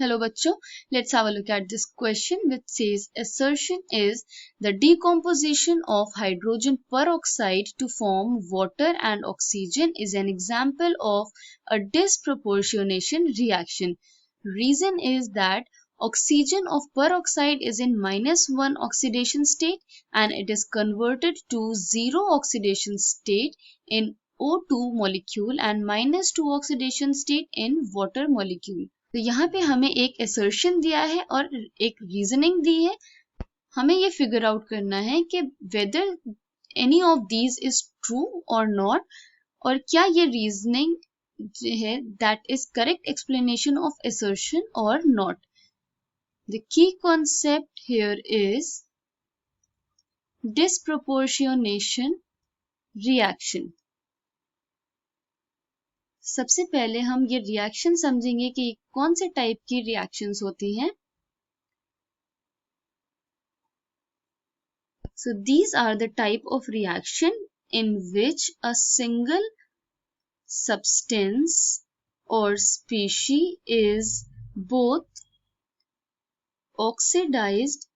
Hello bachcho, let's have a look at this question which says assertion is the decomposition of hydrogen peroxide to form water and oxygen is an example of a disproportionation reaction. Reason is that oxygen of peroxide is in -1 oxidation state and it is converted to 0 oxidation state in O2 molecule and -2 oxidation state in water molecule. तो यहाँ पे हमें एक assertion दिया है और एक reasoning दी है. हमें ये figure out करना है कि whether any of these is true or not और क्या ये reasoning है that is correct explanation of assertion or not. The key concept here is disproportionation reaction. सबसे पहले हम ये रिएक्शन समझेंगे कि कौन से टाइप की रिएक्शंस होती हैं. So these are the type of reaction in which a single substance or species is both oxidized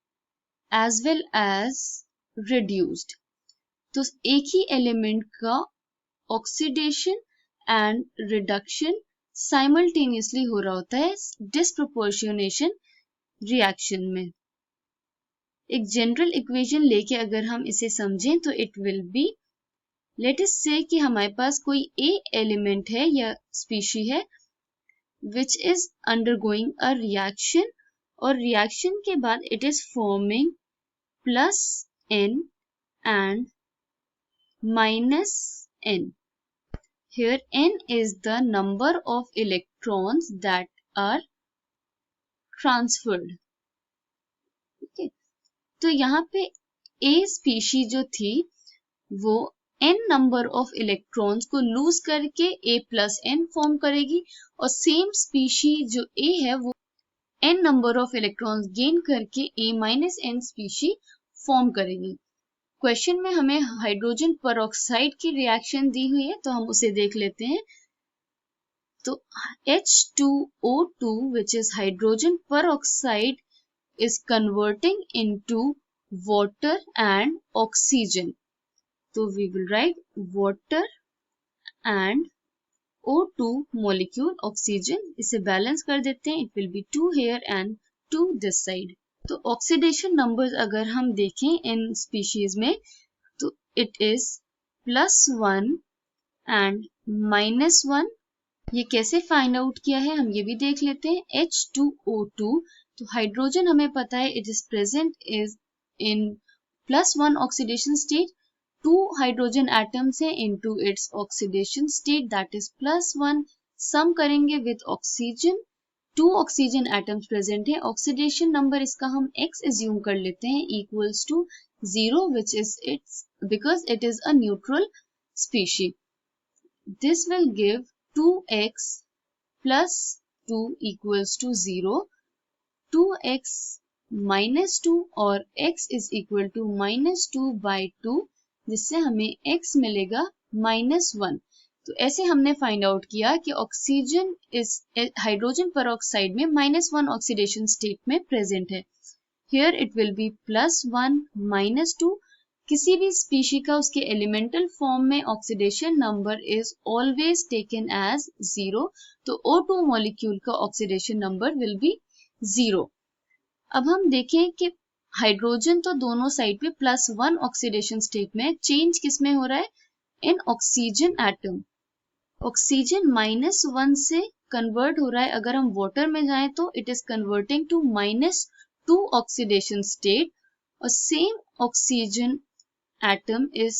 as well as reduced. तो एक ही एलिमेंट का ऑक्सीडेशन एंड रिडक्शन साइमल्टेनियसली हो रहा होता है डिस्प्रोपोर्शनेशन रिएक्शन में. एक जनरल इक्वेशन लेके अगर हम इसे समझें तो it will B, let us से कि हमारे पास कोई ए एलिमेंट है या स्पीशी है which is undergoing a reaction और रिएक्शन के बाद it is forming plus n and minus n. Here n is the number of electrons that are transferred. Okay. तो यहाँ पे A species जो थी वो n number of electrons को lose करके A plus n form करेगी और same species जो A है वो n number of electrons gain करके A minus n species form करेगी. क्वेश्चन में हमें हाइड्रोजन पेरोक्साइड की रिएक्शन दी हुई है तो हम उसे देख लेते हैं. तो H2O2 which is hydrogen peroxide is converting into water and oxygen. So we will write water and O2 molecule oxygen. इसे बैलेंस कर देते हैं. It will be 2 here and 2 this side. तो ऑक्सीडेशन नंबर्स अगर हम देखें इन स्पीशीज में तो इट इज +1 एंड -1. ये कैसे फाइंड आउट किया है हम ये भी देख लेते हैं. H2O2 तो हाइड्रोजन हमें पता है it is present is in +1 oxidation state. 2 hydrogen atoms हैं into its oxidation state that is +1. Sum करेंगे with oxygen. 2 oxygen atoms present है. ऑक्सीडेशन नंबर इसका हम x एज्यूम कर लेते हैं equals to 0 which is its because it is a neutral species. This will give 2x plus 2 equals to 0. 2x minus 2 और x is equal to -2 by 2 जिससे हमें x मिलेगा -1. तो ऐसे हमने फाइंड आउट किया कि ऑक्सीजन इस हाइड्रोजन पेरोक्साइड में -1 ऑक्सीडेशन स्टेट में प्रेजेंट है. Here it will be +1 -2. किसी भी स्पीशी का उसके एलिमेंटल फॉर्म में oxidation number is always taken as 0. तो O2 मॉलिक्यूल का ऑक्सीडेशन नंबर विल बी 0. अब हम देखें कि हाइड्रोजन तो दोनों साइड पे +1 ऑक्सीडेशन स्टेट में, चेंज किस में हो रहा है इन ऑक्सीजन एटम. ऑक्सीजन -1 से कन्वर्ट हो रहा है. अगर हम वाटर में जाएं तो it is converting to -2 oxidation state और same oxygen atom is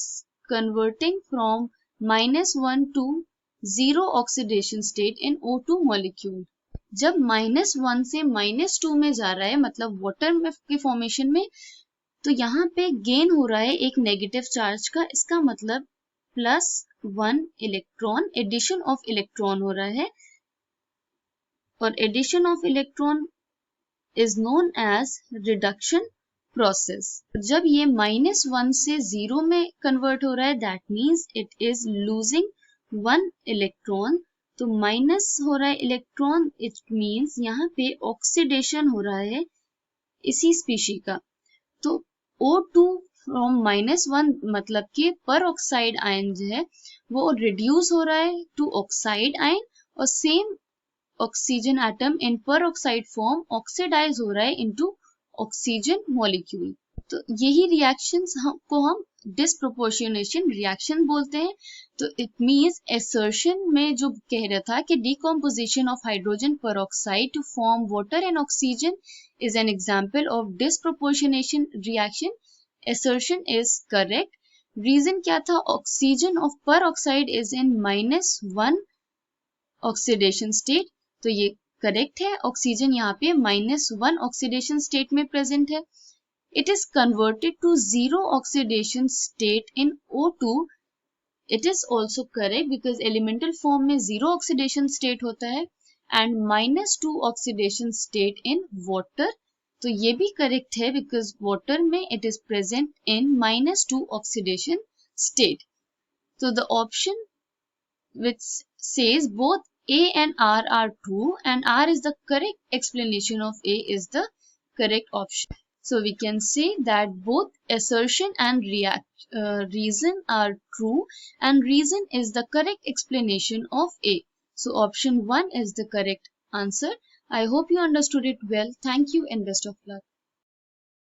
converting from -1 to 0 oxidation state in O2 molecule. जब -1 से -2 में जा रहा है मतलब वाटर में की फॉर्मेशन में तो यहाँ पे गेन हो रहा है एक नेगेटिव चार्ज का. इसका मतलब +1 इलेक्ट्रॉन एडिशन ऑफ इलेक्ट्रॉन हो रहा है और addition of electron is known as reduction process. जब ये -1 से 0 में कन्वर्ट हो रहा है that means it is losing 1 electron. तो माइनस हो रहा है इलेक्ट्रॉन, इट मीन्स यहाँ पे ऑक्सीडेशन हो रहा है इसी स्पीशी का। तो O2 फ्रॉम -1 मतलब कि पर ऑक्साइड आयन जो है वो रिड्यूस हो रहा है टू ऑक्साइड आयन, और सेम ऑक्सीजन एटम इन पर ऑक्साइड फॉर्म ऑक्सीडाइज हो रहा है इनटू ऑक्सीजन मॉलिक्यूल। तो यही रिएक्शंस को हम डिसप्रोपोर्शनेशन रिएक्शन बोलते हैं। तो इट मीन्स एसर्शन में जो कह रहा था कि decomposition of hydrogen peroxide to form water and oxygen is an example of disproportionation reaction. Assertion is correct. Reason क्या था? Oxygen of peroxide is in -1 oxidation state. तो ये करेक्ट है, ऑक्सीजन यहाँ पे -1 ऑक्सीडेशन स्टेट में प्रेजेंट है. It is converted to 0 oxidation state in O2. It is also correct because elemental form में 0 oxidation state होता है and -2 oxidation state in water. तो ये भी करेक्ट है बिकॉज वाटर में it is present in -2 oxidation state. तो the option which says both A and R are true and R is the correct explanation of A is the correct option. So we can say that both assertion and reason are true and reason is the correct explanation of A. So option 1 is the correct answer. I hope you understood it well. Thank you and best of luck.